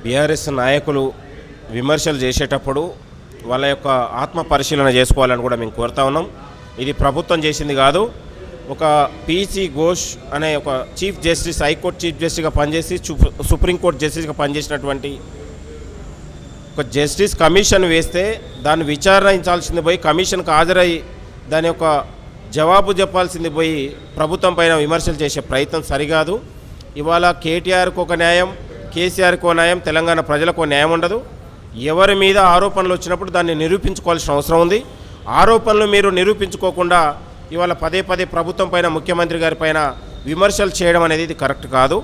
BRS నాయకులు విమర్శలు చేసేటప్పుడు వాళ్ళ యొక్క ఆత్మ పరిశీలన చేసుకోవాలని కూడా మేము కోరుతా ఉన్నాం. ఇది ప్రభుత్వం చేసింది కాదు. ఒక పీసీ ఘోష్ అనే ఒక చీఫ్ జస్టిస్, హైకోర్టు చీఫ్ జస్టిస్గా పనిచేసి సుప్రీంకోర్టు జస్టిస్గా పనిచేసినటువంటి ఒక జస్టిస్ కమిషన్ వేస్తే దాన్ని విచారించాల్సింది పోయి కమిషన్కి హాజరై దాని యొక్క జవాబు చెప్పాల్సింది పోయి ప్రభుత్వం పైన విమర్శలు చేసే ప్రయత్నం సరికాదు. ఇవాళ కేటీఆర్కు ఒక న్యాయం, కేసీఆర్కు ఒక న్యాయం, తెలంగాణ ప్రజలకు న్యాయం ఉండదు. ఎవరి మీద ఆరోపణలు వచ్చినప్పుడు దాన్ని నిరూపించుకోవాల్సిన అవసరం ఉంది. ఆరోపణలు మీరు నిరూపించుకోకుండా ఇవాళ పదే పదే ప్రభుత్వం పైన, ముఖ్యమంత్రి గారి పైన విమర్శలు చేయడం అనేది ఇది కరెక్ట్ కాదు.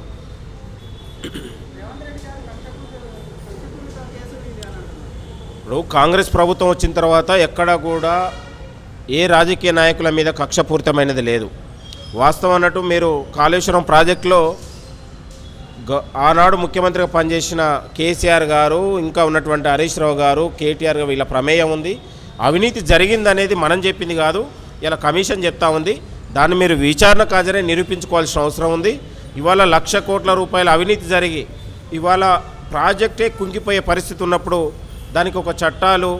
ఇప్పుడు కాంగ్రెస్ ప్రభుత్వం వచ్చిన తర్వాత ఎక్కడ కూడా ఏ రాజకీయ నాయకుల మీద కక్షపూరితమైనది లేదు. వాస్తవం అన్నట్టు మీరు కాళేశ్వరం ప్రాజెక్టులో ఆనాడు ముఖ్యమంత్రిగా పనిచేసిన కేసీఆర్ గారు, ఇంకా ఉన్నటువంటి హరీష్ రావు గారు, కేటీఆర్ గారు వీళ్ళ ప్రమేయం ఉంది. అవినీతి జరిగిందనేది మనం చెప్పింది కాదు, ఇలా కమిషన్ చెప్తా ఉంది. దాన్ని మీరు విచారణకు హాజరై నిరూపించుకోవాల్సిన అవసరం ఉంది. ఇవాళ 1,00,000 కోట్ల రూపాయల అవినీతి జరిగి ఇవాళ ప్రాజెక్టే కుంగిపోయే పరిస్థితి ఉన్నప్పుడు దానికి ఒక చట్టాలు,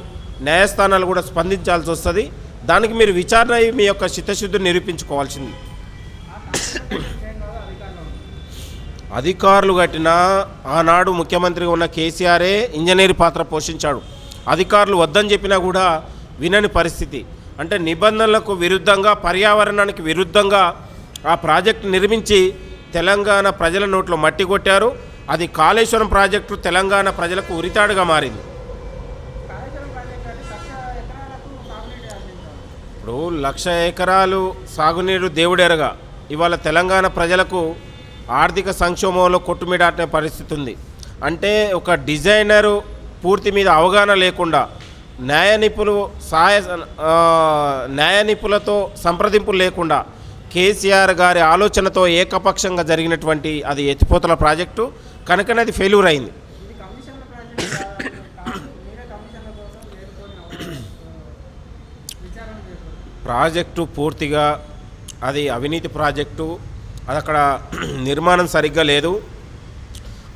న్యాయస్థానాలు కూడా స్పందించాల్సి వస్తుంది. దానికి మీరు విచారణ మీ యొక్క చిత్తశుద్ధిని నిరూపించుకోవాల్సింది. అధికారులు కట్టిన ఆనాడు ముఖ్యమంత్రిగా ఉన్న కేసీఆరే ఇంజనీర్ పాత్ర పోషించాడు. అధికారులు వద్దని చెప్పినా కూడా వినని పరిస్థితి. అంటే నిబంధనలకు విరుద్ధంగా, పర్యావరణానికి విరుద్ధంగా ఆ ప్రాజెక్టు నిర్మించి తెలంగాణ ప్రజల నోట్లో మట్టి కొట్టారు. అది కాళేశ్వరం ప్రాజెక్టు తెలంగాణ ప్రజలకు ఉరితాడుగా మారింది. ఇప్పుడు 1,00,000 ఎకరాలు సాగునీరు దేవుడెరగా ఇవాళ తెలంగాణ ప్రజలకు ఆర్థిక సంక్షోభంలో కొట్టుమిడాటే పరిస్థితి ఉంది. అంటే ఒక డిజైనరు పూర్తి మీద అవగాహన లేకుండా న్యాయ నిపుణులతో సంప్రదింపులు లేకుండా కేసీఆర్ గారి ఆలోచనతో ఏకపక్షంగా జరిగినటువంటి అది ఎత్తిపోతల ప్రాజెక్టు కనుకనే అది ఫెయిల్యూర్ అయింది. ప్రాజెక్టు పూర్తిగా అది అవినీతి ప్రాజెక్టు. అది అక్కడ నిర్మాణం సరిగ్గా లేదు,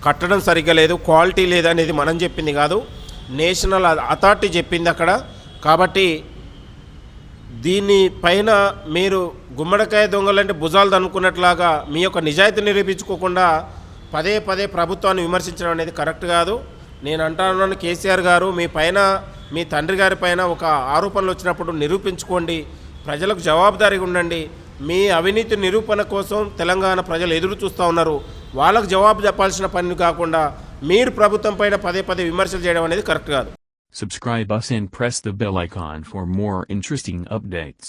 కట్టడం సరిగ్గా లేదు, క్వాలిటీ లేదనేది మనం చెప్పింది కాదు, నేషనల్ అథారిటీ చెప్పింది అక్కడ. కాబట్టి దీని పైన మీరు గుమ్మడికాయ దొంగలంటే భుజాలు దనుకున్నట్లాగా మీ యొక్క నిజాయితీ నిరూపించుకోకుండా పదే పదే ప్రభుత్వాన్ని విమర్శించడం అనేది కరెక్ట్ కాదు. నేను అంటున్నాను, కేసీఆర్ గారు మీ పైన, మీ తండ్రి గారి పైన ఒక ఆరోపణలు వచ్చినప్పుడు నిరూపించుకోండి, ప్రజలకు జవాబుదారీగా ఉండండి. మీ అవినీతి నిరూపణ కోసం తెలంగాణ ప్రజలు ఎదురు చూస్తూ ఉన్నారు. వాళ్ళకు జవాబు చెప్పాల్సిన పని కాకుండా మీరు ప్రభుత్వం పైన పదే పదే విమర్శలు చేయడం అనేది కరెక్ట్ కాదు. Subscribe us and press the bell icon for more interesting updates.